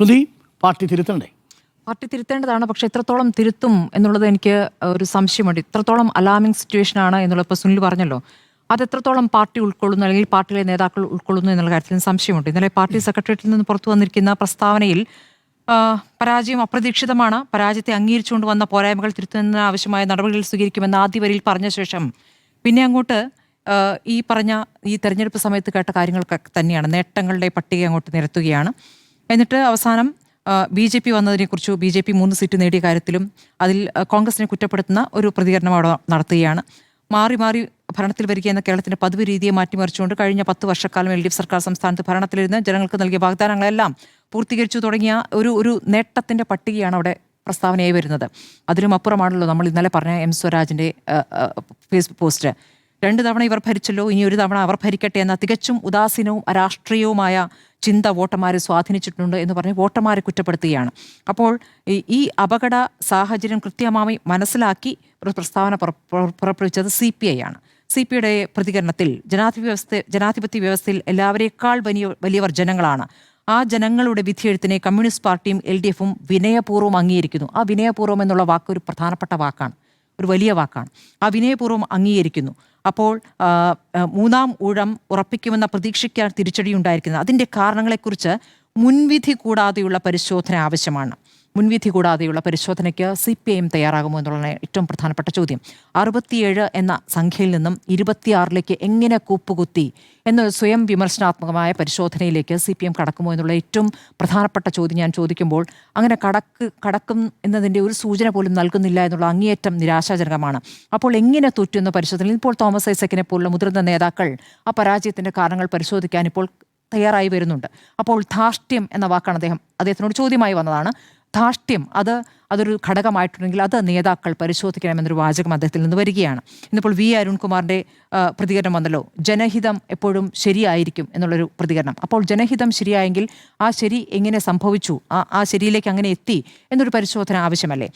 സ്മൃതി, party തിരുത്തണ്ടേ? Party തിരുത്തേണ്ടതാണ്. പക്ഷെ എത്രത്തോളം തിരുത്തും എന്നുള്ളത് എനിക്ക് ഒരു സംശയമുണ്ട്. ഇത്രത്തോളം അലാമിംഗ് സിറ്റുവേഷൻ ആണ് എന്നുള്ളത് ഇപ്പോൾ സുനിൽ പറഞ്ഞല്ലോ. അത് എത്രത്തോളം പാർട്ടി ഉൾക്കൊള്ളുന്നു അല്ലെങ്കിൽ പാർട്ടിയിലെ നേതാക്കൾ ഉൾക്കൊള്ളുന്നു എന്നുള്ള കാര്യത്തിൽ സംശയമുണ്ട്. ഇന്നലെ പാർട്ടി സെക്രട്ടേറിയറ്റിൽ നിന്ന് പുറത്തു വന്നിരിക്കുന്ന പ്രസ്താവനയിൽ പരാജയം അപ്രതീക്ഷിതമാണ്, പരാജയത്തെ അംഗീകരിച്ചുകൊണ്ട് വന്ന പോരായ്മകൾ തിരുത്തുന്നതിന് ആവശ്യമായ നടപടികൾ സ്വീകരിക്കുമെന്ന് ആദ്യ വരിയിൽ പറഞ്ഞ ശേഷം പിന്നെ അങ്ങോട്ട് ഈ പറഞ്ഞ ഈ തെരഞ്ഞെടുപ്പ് സമയത്ത് കേട്ട കാര്യങ്ങളൊക്കെ തന്നെയാണ്, നേട്ടങ്ങളുടെ പട്ടിക അങ്ങോട്ട് നിരത്തുകയാണ്. എന്നിട്ട് അവസാനം BJP വന്നതിനെക്കുറിച്ച് BJP 3 സീറ്റ് നേടിയ കാര്യത്തിലും അതിൽ കോൺഗ്രസിനെ കുറ്റപ്പെടുത്തുന്ന ഒരു പ്രതികരണം അവിടെ നടത്തുകയാണ്. മാറി മാറി ഭരണത്തിൽ വരികയെന്ന കേരളത്തിന്റെ പതിവ് രീതിയെ മാറ്റിമറിച്ചുകൊണ്ട് കഴിഞ്ഞ 10 വർഷക്കാലം LDF സർക്കാർ സംസ്ഥാനത്ത് ഭരണത്തിലിരുന്ന് ജനങ്ങൾക്ക് നൽകിയ വാഗ്ദാനങ്ങളെല്ലാം പൂർത്തീകരിച്ചു തുടങ്ങിയ ഒരു നേട്ടത്തിന്റെ പട്ടികയാണ് അവിടെ പ്രസ്താവനയായി വരുന്നത്. അതിലും അപ്പുറമാണല്ലോ നമ്മൾ ഇന്നലെ പറഞ്ഞ M സ്വരാജിന്റെ ഫേസ്ബുക്ക് പോസ്റ്റ്. 2 തവണ ഇവർ ഭരിച്ചല്ലോ, ഇനി ഒരു തവണ അവർ ഭരിക്കട്ടെ എന്ന തികച്ചും ഉദാസീനവും അരാഷ്ട്രീയവുമായ ചിന്ത വോട്ടർമാരെ സ്വാധീനിച്ചിട്ടുണ്ട് എന്ന് പറഞ്ഞ് വോട്ടർമാരെ കുറ്റപ്പെടുത്തുകയാണ്. അപ്പോൾ ഈ അപകട സാഹചര്യം കൃത്യമായി മനസ്സിലാക്കി ഒരു പ്രസ്താവന പുറപ്പെടുവിച്ചത് CPI ആണ്. CPIയുടെ പ്രതികരണത്തിൽ ജനാധിപത്യ വ്യവസ്ഥയിൽ എല്ലാവരേക്കാൾ വലിയവർ ജനങ്ങളാണ്. ആ ജനങ്ങളുടെ വിധിയെഴുത്തിനെ കമ്മ്യൂണിസ്റ്റ് പാർട്ടിയും LDFും വിനയപൂർവ്വം അംഗീകരിക്കുന്നു. ആ വിനയപൂർവ്വം എന്നുള്ള വാക്ക് ഒരു പ്രധാനപ്പെട്ട വാക്കാണ്, ഒരു വലിയ വാക്കാണ്. ആ വിനയപൂർവ്വം അംഗീകരിക്കുന്നു. അപ്പോൾ 3-ാം ഊഴം ഉറപ്പിക്കുമെന്ന പ്രതീക്ഷയ്ക്ക് തിരിച്ചടി ഉണ്ടായിരിക്കുന്നത്. അതിൻ്റെ കാരണങ്ങളെക്കുറിച്ച് മുൻവിധി കൂടാതെയുള്ള പരിശോധന ആവശ്യമാണ്. മുൻവിധി കൂടാതെയുള്ള പരിശോധനയ്ക്ക് CPIM തയ്യാറാകുമോ എന്നുള്ളതാണ് ഏറ്റവും പ്രധാനപ്പെട്ട ചോദ്യം. 67 എന്ന സംഖ്യയിൽ നിന്നും 26ലേക്ക് എങ്ങനെ കൂപ്പുകുത്തി എന്ന സ്വയം വിമർശനാത്മകമായ പരിശോധനയിലേക്ക് CPIM കടക്കുമോ എന്നുള്ള ഏറ്റവും പ്രധാനപ്പെട്ട ചോദ്യം ഞാൻ ചോദിക്കുമ്പോൾ അങ്ങനെ കടക്കും എന്നതിൻ്റെ ഒരു സൂചന പോലും നൽകുന്നില്ല എന്നുള്ള അങ്ങേയറ്റം നിരാശാജനകമാണ്. അപ്പോൾ എങ്ങനെ തോറ്റുന്ന പരിശോധനയിൽ ഇപ്പോൾ തോമസ് ഐസക്കിനെ പോലുള്ള മുതിർന്ന നേതാക്കൾ ആ പരാജയത്തിൻ്റെ കാരണങ്ങൾ പരിശോധിക്കാൻ ഇപ്പോൾ തയ്യാറായി വരുന്നുണ്ട്. അപ്പോൾ ധാർഷ്ട്യം എന്ന വാക്കാണ് അദ്ദേഹത്തിനോട് ചോദ്യമായി വന്നതാണ്. ധാർഷ്ട്യം അതൊരു ഘടകമായിട്ടുണ്ടെങ്കിൽ അത് നേതാക്കൾ പരിശോധിക്കണമെന്നൊരു വാചകം അദ്ദേഹത്തിൽ നിന്ന് വരികയാണ്. ഇന്നിപ്പോൾ V അരുൺകുമാറിൻ്റെ പ്രതികരണം വന്നല്ലോ, ജനഹിതം എപ്പോഴും ശരിയായിരിക്കും എന്നുള്ളൊരു പ്രതികരണം. അപ്പോൾ ജനഹിതം ശരിയായെങ്കിൽ ആ ശരി എങ്ങനെ സംഭവിച്ചു, ആ ശരിയിലേക്ക് അങ്ങനെ എത്തി എന്നൊരു പരിശോധന ആവശ്യമല്ലേ?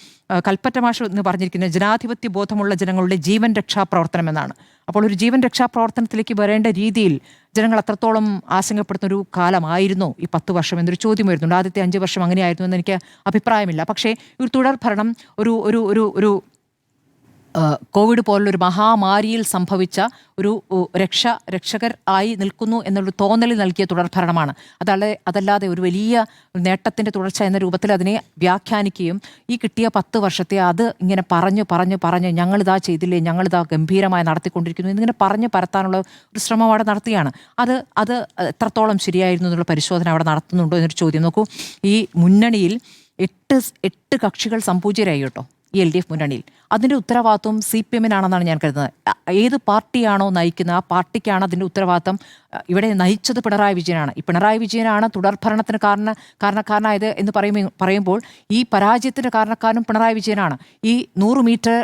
കൽപ്പറ്റ മാഷ് എന്ന് പറഞ്ഞിരിക്കുന്നത് ജനാധിപത്യ ബോധമുള്ള ജനങ്ങളുടെ ജീവൻ രക്ഷാപ്രവർത്തനം എന്നാണ്. അപ്പോൾ ഒരു ജീവൻ രക്ഷാപ്രവർത്തനത്തിലേക്ക് വരേണ്ട രീതിയിൽ ജനങ്ങൾ അത്രത്തോളം ആശങ്കപ്പെടുന്ന ഒരു കാലമായിരുന്നു ഈ 10 വർഷം എന്നൊരു ചോദ്യം വരുന്നുണ്ട്. ആദ്യത്തെ 5 വർഷം അങ്ങനെയായിരുന്നു എന്ന് എനിക്ക് അഭിപ്രായമില്ല. പക്ഷേ ഒരു തുടർ ഭരണം ഒരു കോവിഡ് പോലുള്ളൊരു മഹാമാരിയിൽ സംഭവിച്ച ഒരു രക്ഷകർ ആയി നിൽക്കുന്നു എന്നുള്ള തോന്നൽ നൽകിയ തുടർഭരണമാണ്. അതല്ലാതെ ഒരു വലിയ നേട്ടത്തിൻ്റെ തുടർച്ച എന്ന രൂപത്തിൽ അതിനെ വ്യാഖ്യാനിക്കുകയും ഈ കിട്ടിയ 10 വർഷത്തെ അത് ഇങ്ങനെ പറഞ്ഞ് ഞങ്ങളിതാ ചെയ്തില്ലേ, ഞങ്ങളിതാ ഗംഭീരമായി നടത്തിക്കൊണ്ടിരിക്കുന്നു എന്നിങ്ങനെ പറഞ്ഞ് പരത്താനുള്ള ഒരു ശ്രമം അവിടെ നടത്തുകയാണ്. അത് എത്രത്തോളം ശരിയായിരുന്നു എന്നുള്ള പരിശോധന അവിടെ നടത്തുന്നുണ്ടോ എന്നൊരു ചോദ്യം. നോക്കൂ, ഈ മുന്നണിയിൽ 8 കക്ഷികൾ സംപൂജ്യരായി കേട്ടോ, ഈ LDF മുന്നണിയിൽ. അതിൻ്റെ ഉത്തരവാദിത്വം CPIMനാണെന്നാണ് ഞാൻ കരുതുന്നത്. ഏത് പാർട്ടിയാണോ നയിക്കുന്നത് ആ പാർട്ടിക്കാണ് അതിൻ്റെ ഉത്തരവാദിത്വം. ഇവിടെ നയിച്ചത് പിണറായി വിജയനാണ്. ഈ പിണറായി വിജയനാണ് തുടർഭരണത്തിന് കാരണക്കാരനായത് എന്ന് പറയുമ്പോൾ ഈ പരാജയത്തിൻ്റെ കാരണക്കാരനും പിണറായി വിജയനാണ്. ഈ 100 മീറ്റർ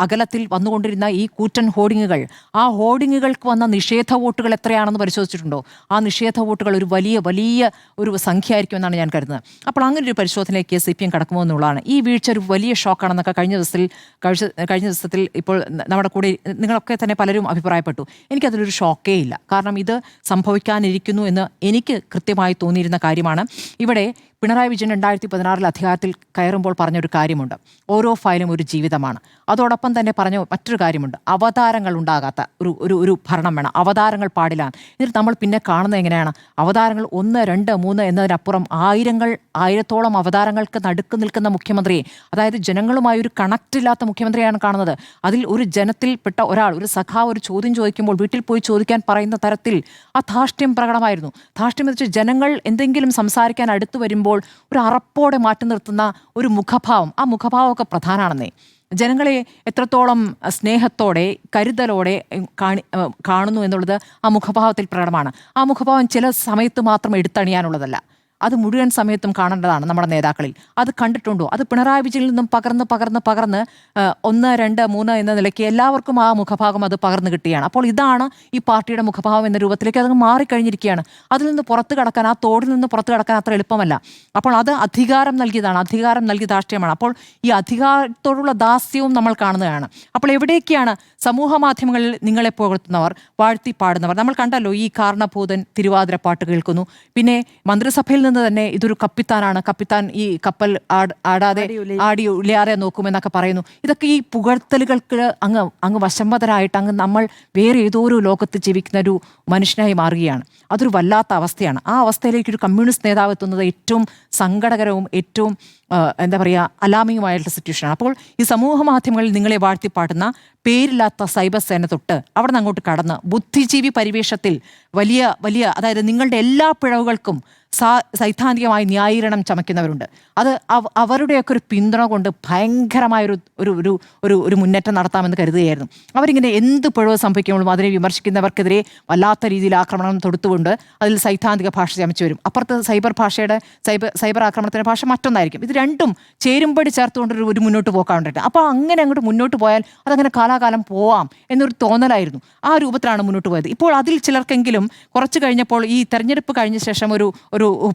അകലത്തിൽ വന്നുകൊണ്ടിരുന്ന ഈ കൂറ്റൻ ഹോർഡിങ്ങുകൾ, ആ ഹോർഡിങ്ങുകൾക്ക് വന്ന നിഷേധ വോട്ടുകൾ എത്രയാണെന്ന് പരിശോധിച്ചിട്ടുണ്ടോ? ആ നിഷേധ വോട്ടുകൾ ഒരു വലിയ ഒരു സംഖ്യ ആയിരിക്കുമെന്നാണ് ഞാൻ കരുതുന്നത്. അപ്പോൾ അങ്ങനെ ഒരു പരിശോധനയ്ക്ക് CPIM കടക്കുമോ എന്നുള്ളതാണ്. ഈ വീഴ്ച ഒരു വലിയ ഷോക്കാണെന്നൊക്കെ കഴിഞ്ഞ ദിവസത്തിൽ ഇപ്പോൾ നമ്മുടെ കൂടെ നിങ്ങളൊക്കെ തന്നെ പലരും അഭിപ്രായപ്പെട്ടു. എനിക്കതിലൊരു ഷോക്കേ ഇല്ല. കാരണം ഇത് സംഭവിക്കാനിരിക്കുന്നു എന്ന് എനിക്ക് കൃത്യമായി തോന്നിയിരുന്ന കാര്യമാണ്. ഇവിടെ പിണറായി വിജയൻ 2016 അധികാരത്തിൽ കയറുമ്പോൾ പറഞ്ഞൊരു കാര്യമുണ്ട്, ഓരോ ഫയലും ഒരു ജീവിതമാണ്. അതോടൊപ്പം തന്നെ പറഞ്ഞ മറ്റൊരു കാര്യമുണ്ട്, അവതാരങ്ങൾ ഉണ്ടാകാത്ത ഒരു ഭരണം വേണം, അവതാരങ്ങൾ പാടില്ല. എന്നിട്ട് നമ്മൾ പിന്നെ കാണുന്നത് എങ്ങനെയാണ്? അവതാരങ്ങൾ 1, 2, 3 എന്നതിനപ്പുറം ആയിരത്തോളം അവതാരങ്ങൾക്ക് നടുക്ക് നിൽക്കുന്ന മുഖ്യമന്ത്രിയെ, അതായത് ജനങ്ങളുമായി ഒരു കണക്റ്റില്ലാത്ത മുഖ്യമന്ത്രിയാണ് കാണുന്നത്. അതിൽ ഒരു ജനത്തിൽപ്പെട്ട ഒരാൾ, ഒരു സഖാവ് ഒരു ചോദ്യം ചോദിക്കുമ്പോൾ വീട്ടിൽ പോയി ചോദിക്കാൻ പറയുന്ന തരത്തിൽ ആ ധാർഷ്ട്യം പ്രകടമായിരുന്നു. ധാർഷ്ട്യം എന്ന് വെച്ചാൽ ജനങ്ങൾ എന്തെങ്കിലും സംസാരിക്കാൻ അടുത്ത് വരുമ്പോൾ ഒരു അറപ്പോടെ മാറ്റി നിർത്തുന്ന ഒരു മുഖഭാവം, ആ മുഖഭാവമൊക്കെ പ്രധാനമാണെന്നേ. ജനങ്ങളെ എത്രത്തോളം സ്നേഹത്തോടെ കരുതലോടെ കാണുന്നു എന്നുള്ളത് ആ മുഖഭാവത്തിൽ പ്രകടമാണ്. ആ മുഖഭാവം ചില സമയത്ത് മാത്രം എടുത്തണിയാനുള്ളതല്ല, അത് മുഴുവൻ സമയത്തും കാണേണ്ടതാണ് നമ്മുടെ നേതാക്കളിൽ. അത് കണ്ടിട്ടുണ്ടോ? അത് പിണറായി വിജയനിൽ നിന്നും പകർന്ന് 1, 2, 3 എന്ന നിലയ്ക്ക് എല്ലാവർക്കും ആ മുഖഭാഗം അത് പകർന്നു കിട്ടുകയാണ്. അപ്പോൾ ഇതാണ് ഈ പാർട്ടിയുടെ മുഖഭാവം എന്ന രൂപത്തിലേക്ക് അത് മാറിക്കഴിഞ്ഞിരിക്കുകയാണ്. അതിൽ നിന്ന് പുറത്തു കടക്കാൻ, ആ തോടിൽ നിന്ന് പുറത്തു കടക്കാൻ അത്ര എളുപ്പമല്ല. അപ്പോൾ അത് അധികാരം നൽകിയതാണ്, അധികാരം നൽകിയ ധാർഷ്ട്യമാണ്. അപ്പോൾ ഈ അധികാരത്തോടുള്ള ദാസ്യവും നമ്മൾ കാണുന്നതാണ്. അപ്പോൾ എവിടേക്കാണ് സമൂഹ മാധ്യമങ്ങളിൽ നിങ്ങളെ പുകഴ്ത്തുന്നവർ, വാഴ്ത്തി പാടുന്നവർ? നമ്മൾ കണ്ടല്ലോ, ഈ കാരണഭൂതൻ തിരുവാതിര പാട്ട് കേൾക്കുന്നു, പിന്നെ മന്ത്രിസഭയിൽ നിന്ന് തന്നെ ഇതൊരു കപ്പിത്താൻ ഈ കപ്പൽ ആടി ഉലയാതെ നോക്കുമെന്നൊക്കെ പറയുന്നു. ഇതൊക്കെ ഈ പുകഴ്ത്തലുകൾക്ക് അങ്ങ് വശംവദരായിട്ട് നമ്മൾ വേറെ ഏതോ ഒരു ലോകത്ത് ജീവിക്കുന്ന ഒരു മനുഷ്യനായി മാറുകയാണ്. അതൊരു വല്ലാത്ത അവസ്ഥയാണ്. ആ അവസ്ഥയിലേക്ക് ഒരു കമ്മ്യൂണിസ്റ്റ് നേതാവ് എത്തുന്നത് ഏറ്റവും സങ്കടകരവും ഏറ്റവും എന്താ പറയുക അലാമിങ്ങുമായിട്ടുള്ള സിറ്റുവേഷനാണ്. അപ്പോൾ ഈ സമൂഹ മാധ്യമങ്ങളിൽ നിങ്ങളെ വാഴ്ത്തിപ്പാടുന്ന പേരില്ലാത്ത സൈബർ സേന തൊട്ട് അവിടെ നിന്ന് അങ്ങോട്ട് കടന്ന് ബുദ്ധിജീവി പരിവേഷത്തിൽ വലിയ വലിയ അതായത് നിങ്ങളുടെ എല്ലാ പിഴവുകൾക്കും സൈദ്ധാന്തികമായി ന്യായീകരണം ചമയ്ക്കുന്നവരുണ്ട്. അത് അവരുടെയൊക്കെ ഒരു പിന്തുണ കൊണ്ട് ഭയങ്കരമായൊരു ഒരു ഒരു ഒരു ഒരു മുന്നേറ്റം നടത്താമെന്ന് കരുതുകയായിരുന്നു. അവരിങ്ങനെ എന്ത് പിഴവ് സംഭവിക്കുമ്പോഴും അതിനെ വിമർശിക്കുന്നവർക്കെതിരെ വല്ലാത്ത രീതിയിൽ ആക്രമണം തൊടുത്തുകൊണ്ട് അതിൽ സൈദ്ധാന്തിക ഭാഷ ചമച്ചു വരും. അപ്പുറത്ത് സൈബർ ആക്രമണത്തിൻ്റെ ഭാഷ മറ്റൊന്നായിരിക്കും. ഇത് രണ്ടും ചേരുമ്പടി ചേർത്തുകൊണ്ട് ഒരു മുന്നോട്ട് പോക്കാണ്ടിട്ട് അപ്പോൾ അങ്ങനെ അങ്ങോട്ട് മുന്നോട്ട് പോയാൽ അതങ്ങനെ കാലാകാലം പോവാം എന്നൊരു തോന്നലായിരുന്നു. ആ രൂപത്തിലാണ് മുന്നോട്ട് പോയത്. ഇപ്പോൾ അതിൽ ചിലർക്കെങ്കിലും കുറച്ച് കഴിഞ്ഞപ്പോൾ ഈ തെരഞ്ഞെടുപ്പ് കഴിഞ്ഞ ശേഷം ഒരു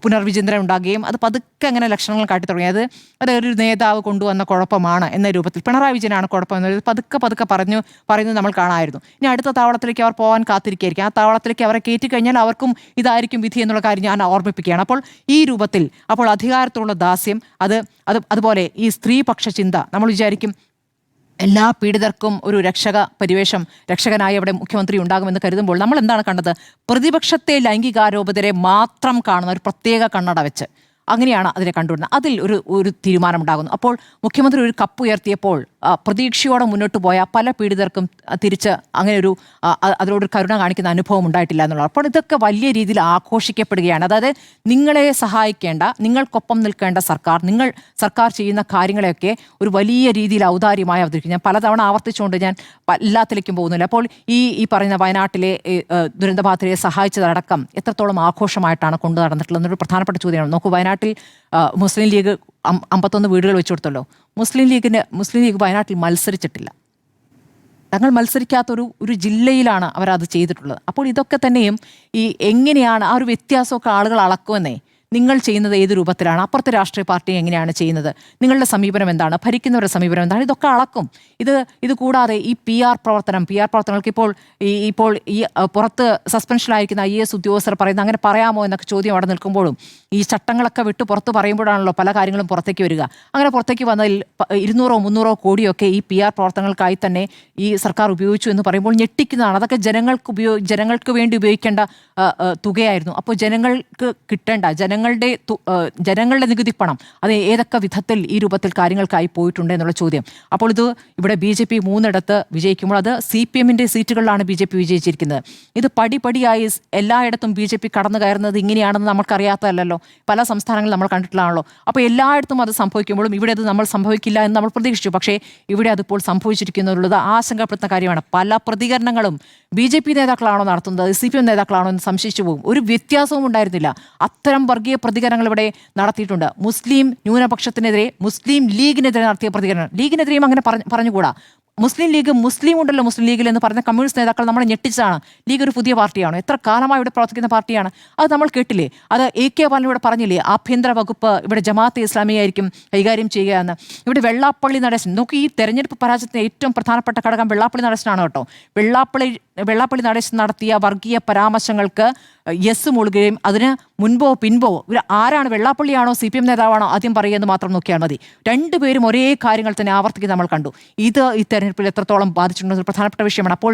പുനർവിചിന്തനം ഉണ്ടാകുകയും അത് പതുക്കെ അങ്ങനെ ലക്ഷണങ്ങൾ കാട്ടി തുടങ്ങിയത് അത് ഒരു നേതാവ് കൊണ്ടുവന്ന കുഴപ്പമാണ് എന്ന രൂപത്തിൽ പിണറായി വിജയനാണ് കുഴപ്പം എന്നത് പതുക്കെ പറയുന്നത് നമ്മൾ കാണാമായിരുന്നു. ഇനി അടുത്ത താവളത്തിലേക്ക് അവർ പോകാൻ കാത്തിരിക്കുകയായിരിക്കും. ആ താവളത്തിലേക്ക് അവരെ കയറ്റി കഴിഞ്ഞാൽ അവർക്കും ഇതായിരിക്കും വിധി എന്നുള്ള കാര്യം ഞാൻ ഓർമ്മിപ്പിക്കുകയാണ്. അപ്പോൾ ഈ രൂപത്തിൽ അപ്പോൾ അധികാരത്തിലുള്ള ദാസ്യം അതുപോലെ ഈ സ്ത്രീപക്ഷ ചിന്ത നമ്മൾ വിചാരിക്കും എല്ലാ പീഡിതർക്കും ഒരു രക്ഷകനായി അവിടെ മുഖ്യമന്ത്രി ഉണ്ടാകുമെന്ന് കരുതുമ്പോൾ നമ്മൾ എന്താണ് കണ്ടത്? പ്രതിപക്ഷത്തെ ലൈംഗികാരോപിതരെ മാത്രം കാണുന്ന ഒരു പ്രത്യേക കണ്ണട വെച്ച് അങ്ങനെയാണ് അതിനെ കണ്ടുവരുന്നത്. അതിൽ ഒരു തീരുമാനമുണ്ടാകുന്നു. അപ്പോൾ മുഖ്യമന്ത്രി ഒരു കപ്പ് ഉയർത്തിയപ്പോൾ പ്രതീക്ഷയോടെ മുന്നോട്ട് പോയ പല പീഡിതർക്കും തിരിച്ച് അങ്ങനെ അതിലൊരു കരുണ കാണിക്കുന്ന അനുഭവം ഉണ്ടായിട്ടില്ല എന്നുള്ളത്. അപ്പോൾ ഇതൊക്കെ വലിയ രീതിയിൽ ആഘോഷിക്കപ്പെടുകയാണ്. അതായത് നിങ്ങളെ സഹായിക്കേണ്ട, നിങ്ങൾക്കൊപ്പം നിൽക്കേണ്ട സർക്കാർ ചെയ്യുന്ന കാര്യങ്ങളെയൊക്കെ ഒരു വലിയ രീതിയിൽ ഔദാര്യമായി അവതരിക്കും. ഞാൻ പലതവണ ആവർത്തിച്ചുകൊണ്ട് ഞാൻ എല്ലാത്തിലേക്കും പോകുന്നില്ല. അപ്പോൾ ഈ പറയുന്ന വയനാട്ടിലെ ദുരന്തബാധിതരെ സഹായിച്ചതടക്കം എത്രത്തോളം ആഘോഷമായിട്ടാണ് കൊണ്ടു നടന്നിട്ടുള്ളത് എന്നൊരു പ്രധാനപ്പെട്ട ചോദ്യമാണ്. നോക്കൂ, വയനാട്ടിൽ മുസ്ലിം ലീഗ് 51 വീടുകൾ വെച്ചു കൊടുത്തല്ലോ. മുസ്ലിം ലീഗ് വയനാട്ടിൽ മത്സരിച്ചിട്ടില്ല. തങ്ങൾ മത്സരിക്കാത്ത ഒരു ജില്ലയിലാണ് അവരത് ചെയ്തിട്ടുള്ളത്. അപ്പോൾ ഇതൊക്കെ തന്നെയും ഈ എങ്ങനെയാണ് ആ ഒരു വ്യത്യാസമൊക്കെ ആളുകൾ അളക്കുമെന്നേ. നിങ്ങൾ ചെയ്യുന്നത് ഏത് രൂപത്തിലാണ്, അപ്പുറത്തെ രാഷ്ട്രീയ പാർട്ടി എങ്ങനെയാണ് ചെയ്യുന്നത്, നിങ്ങളുടെ സമീപനം എന്താണ്, ഭരിക്കുന്നവരുടെ സമീപനം എന്താണ്, ഇതൊക്കെ അളക്കും. ഇത് കൂടാതെ ഈ പി ആർ പ്രവർത്തനങ്ങൾക്ക് ഇപ്പോൾ ഈ പുറത്ത് സസ്പെൻഷനിലായിരിക്കുന്ന IAS ഉദ്യോഗസ്ഥർ പറയുന്നത് അങ്ങനെ പറയാമോ എന്നൊക്കെ ചോദ്യം അവിടെ നിൽക്കുമ്പോഴും ഈ ചട്ടങ്ങളൊക്കെ വിട്ട് പുറത്ത് പറയുമ്പോഴാണല്ലോ പല കാര്യങ്ങളും പുറത്തേക്ക് വരിക. അങ്ങനെ പുറത്തേക്ക് വന്നതിൽ 200-300 കോടിയൊക്കെ ഈ PR പ്രവർത്തനങ്ങൾക്കായി തന്നെ ഈ സർക്കാർ ഉപയോഗിച്ചു എന്ന് പറയുമ്പോൾ ഞെട്ടിക്കുന്നതാണ്. അതൊക്കെ ജനങ്ങൾക്ക് വേണ്ടി ഉപയോഗിക്കേണ്ട തുകയായിരുന്നു. അപ്പോൾ ജനങ്ങൾക്ക് കിട്ടേണ്ട ജനങ്ങളുടെ നികുതി പണം അത് ഏതൊക്കെ വിധത്തിൽ ഈ രൂപത്തിൽ കാര്യങ്ങൾക്കായി പോയിട്ടുണ്ട് എന്നുള്ള ചോദ്യം. അപ്പോൾ ഇവിടെ BJP 3 വിജയിക്കുമ്പോൾ അത് CPM-ന്റെ സീറ്റുകളിലാണ് BJP വിജയിച്ചിരിക്കുന്നത്. ഇത് പടിപടിയായി എല്ലായിടത്തും BJP കടന്നു കയറുന്നത് ഇങ്ങനെയാണെന്ന് നമുക്കറിയാത്തതല്ലോ. പല സംസ്ഥാനങ്ങളിൽ നമ്മൾ കണ്ടിട്ടുള്ളതാണല്ലോ. അപ്പോൾ എല്ലായിടത്തും അത് സംഭവിക്കുമ്പോഴും ഇവിടെ അത് നമ്മൾ സംഭവിക്കില്ല എന്ന് നമ്മൾ പ്രതീക്ഷിച്ചു. പക്ഷേ ഇവിടെ അതിപ്പോൾ സംഭവിച്ചിരിക്കുന്നുള്ളത് ആശങ്കപ്പെടുന്ന കാര്യമാണ്. പല പ്രതികരണങ്ങളും BJP നേതാക്കളാണോ നടത്തുന്നത്, CPM നേതാക്കളാണോ എന്ന് സംശയിച്ചു പോകും. ഒരു വ്യത്യാസവും ഉണ്ടായിരുന്നില്ല. അത്തരം വർഗീയ പ്രതികരണങ്ങൾ ഇവിടെ നടത്തിയിട്ടുണ്ട്. മുസ്ലിം ന്യൂനപക്ഷത്തിനെതിരെ മുസ്ലിം ലീഗിനെതിരെ നടത്തിയ പ്രതികരണം, ലീഗിനെതിരെയും അങ്ങനെ പറഞ്ഞുകൂടാ. മുസ്ലിം ലീഗിൽ എന്ന് പറഞ്ഞ കമ്മ്യൂണിസ്റ്റ് നേതാക്കൾ നമ്മളെ ഞെട്ടിച്ചതാണ്. ലീഗ് ഒരു പുതിയ പാർട്ടിയാണോ? എത്ര കാലമായി ഇവിടെ പ്രവർത്തിക്കുന്ന പാർട്ടിയാണ്? അത് നമ്മൾ കേട്ടില്ലേ? അത് AK ബാലൻ ഇവിടെ പറഞ്ഞില്ലേ, ആഭ്യന്തര വകുപ്പ് ഇവിടെ ജമാഅത്തെ ഇസ്ലാമി ആയിരിക്കും കൈകാര്യം ചെയ്യുക എന്ന്. ഇവിടെ വെള്ളാപ്പള്ളി നടേശൻ, നോക്കി, ഈ തെരഞ്ഞെടുപ്പ് പരാജയത്തിന് ഏറ്റവും പ്രധാനപ്പെട്ട ഘടകം വെള്ളാപ്പള്ളി നടേശനാണ് കേട്ടോ. വെള്ളാപ്പള്ളി നടേശൻ നടത്തിയ വർഗീയ പരാമർശങ്ങൾക്ക് യെസ് മൂളുകയും അതിന് മുൻപോ പിൻപോ ആരാണ്, വെള്ളാപ്പള്ളിയാണോ CPM നേതാവാണോ ആദ്യം പറയുമെന്ന് മാത്രം നോക്കിയാൽ മതി. രണ്ടുപേരും ഒരേ കാര്യങ്ങൾ തന്നെ ആവർത്തിക്കുന്നത് നമ്മൾ കണ്ടു. ഇത് ഈ തെരഞ്ഞെടുപ്പിൽ എത്രത്തോളം ബാധിച്ചിട്ടുണ്ടെന്ന് പ്രധാനപ്പെട്ട വിഷയമാണ്. അപ്പോൾ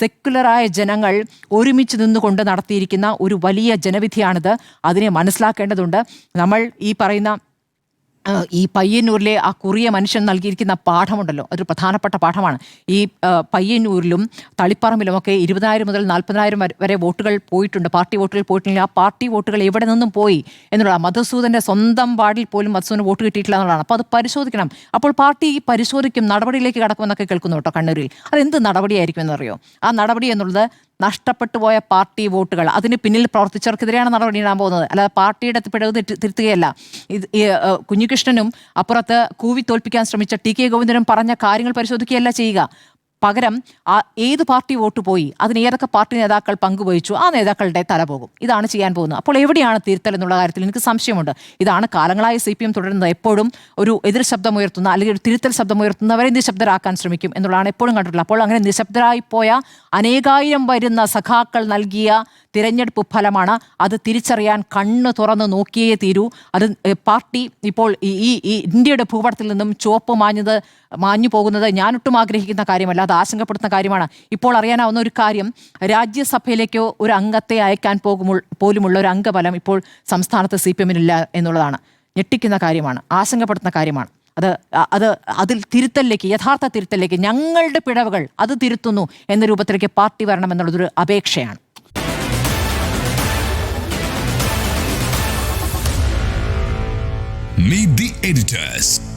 സെക്കുലറായ ജനങ്ങൾ ഒരുമിച്ച് നിന്നുകൊണ്ട് നടത്തിയിരിക്കുന്ന ഒരു വലിയ ജനവിധിയാണിത്. അതിനെ മനസ്സിലാക്കേണ്ടതുണ്ട്. നമ്മൾ ഈ പറയുന്ന ഈ പയ്യന്നൂരിലെ ആ കുറിയ മനുഷ്യൻ നൽകിയിരിക്കുന്ന പാഠമുണ്ടല്ലോ, അതൊരു പ്രധാനപ്പെട്ട പാഠമാണ്. ഈ പയ്യന്നൂരിലും തളിപ്പറമ്പിലുമൊക്കെ 20,000 മുതൽ 40,000 വരെ വോട്ടുകൾ പോയിട്ടുണ്ട്, പാർട്ടി വോട്ടുകൾ പോയിട്ടില്ല. ആ പാർട്ടി വോട്ടുകൾ എവിടെ നിന്നും പോയി എന്നുള്ളതാണ്. മധുസൂദൻ്റെ സ്വന്തം വാർഡിൽ പോലും മധുസൂദന് വോട്ട് കിട്ടിയിട്ടില്ല എന്നുള്ളതാണ്. അപ്പോൾ അത് പരിശോധിക്കണം. അപ്പോൾ പാർട്ടി പരിശോധിക്കും, നടപടിയിലേക്ക് കടക്കുമെന്നൊക്കെ കേൾക്കുന്നു കേട്ടോ കണ്ണൂരിൽ. അതെന്ത് നടപടിയായിരിക്കും എന്നറിയോ? ആ നടപടി എന്നുള്ളത് നഷ്ടപ്പെട്ടു പോയ പാർട്ടി വോട്ടുകൾ, അതിന് പിന്നിൽ പ്രവർത്തിച്ചവർക്കെതിരെയാണ് നടപടി ഇടാൻ പോകുന്നത്. അല്ലാതെ പാർട്ടിയുടെ പിഴവ് തിരുത്തുകയല്ല. കുഞ്ഞികൃഷ്ണനും അപ്പുറത്ത് കൂവി തോൽപ്പിക്കാൻ ശ്രമിച്ച TK ഗോവിന്ദനും പറഞ്ഞ കാര്യങ്ങൾ പരിശോധിക്കുകയല്ല ചെയ്യുക. പകരം ഏത് പാർട്ടി വോട്ട് പോയി, അതിന് ഏതൊക്കെ പാർട്ടി നേതാക്കൾ പങ്കുവഹിച്ചു, ആ നേതാക്കളുടെ തല പോകും. ഇതാണ് ചെയ്യാൻ പോകുന്നത്. അപ്പോൾ എവിടെയാണ് തിരുത്തൽ എന്നുള്ള കാര്യത്തിൽ എനിക്ക് സംശയമുണ്ട്. ഇതാണ് കാലങ്ങളായി CPM തുടരുന്നത്. എപ്പോഴും ഒരു എതിർ ശബ്ദമുയർത്തുന്ന അല്ലെങ്കിൽ ഒരു തിരുത്തൽ ശബ്ദമുയർത്തുന്നവരെ നിശബ്ദരാക്കാൻ ശ്രമിക്കും എന്നുള്ളതാണ് എപ്പോഴും കണ്ടിട്ടുള്ളത്. അപ്പോൾ അങ്ങനെ നിശബ്ദരായി പോയ അനേകായിരം വരുന്ന സഖാക്കൾ നൽകിയ തിരഞ്ഞെടുപ്പ് ഫലമാണ്. അത് തിരിച്ചറിയാൻ കണ്ണ് തുറന്ന് നോക്കിയേ തീരൂ. അത് പാർട്ടി ഇപ്പോൾ ഈ ഇന്ത്യയുടെ ഭൂപടത്തിൽ നിന്നും ചുവപ്പ് മാഞ്ഞു പോകുന്നത് ഞാനൊട്ടും ആഗ്രഹിക്കുന്ന കാര്യമല്ല. അത് ആശങ്കപ്പെടുത്തുന്ന കാര്യമാണ്. ഇപ്പോൾ അറിയാനാവുന്ന ഒരു കാര്യം, രാജ്യസഭയിലേക്കോ ഒരു അംഗത്തെ അയക്കാൻ പോലുമുള്ള ഒരു അംഗബലം ഇപ്പോൾ സംസ്ഥാനത്ത് CPM-നില്ല എന്നുള്ളതാണ്. ഞെട്ടിക്കുന്ന കാര്യമാണ്, ആശങ്കപ്പെടുത്തുന്ന കാര്യമാണ്. അതിൽ യഥാർത്ഥ തിരുത്തലിലേക്ക്, ഞങ്ങളുടെ പിഴവുകൾ അത് തിരുത്തുന്നു എന്ന രൂപത്തിലേക്ക് പാർട്ടി വരണമെന്നുള്ളതൊരു അപേക്ഷയാണ്. Meet the editors.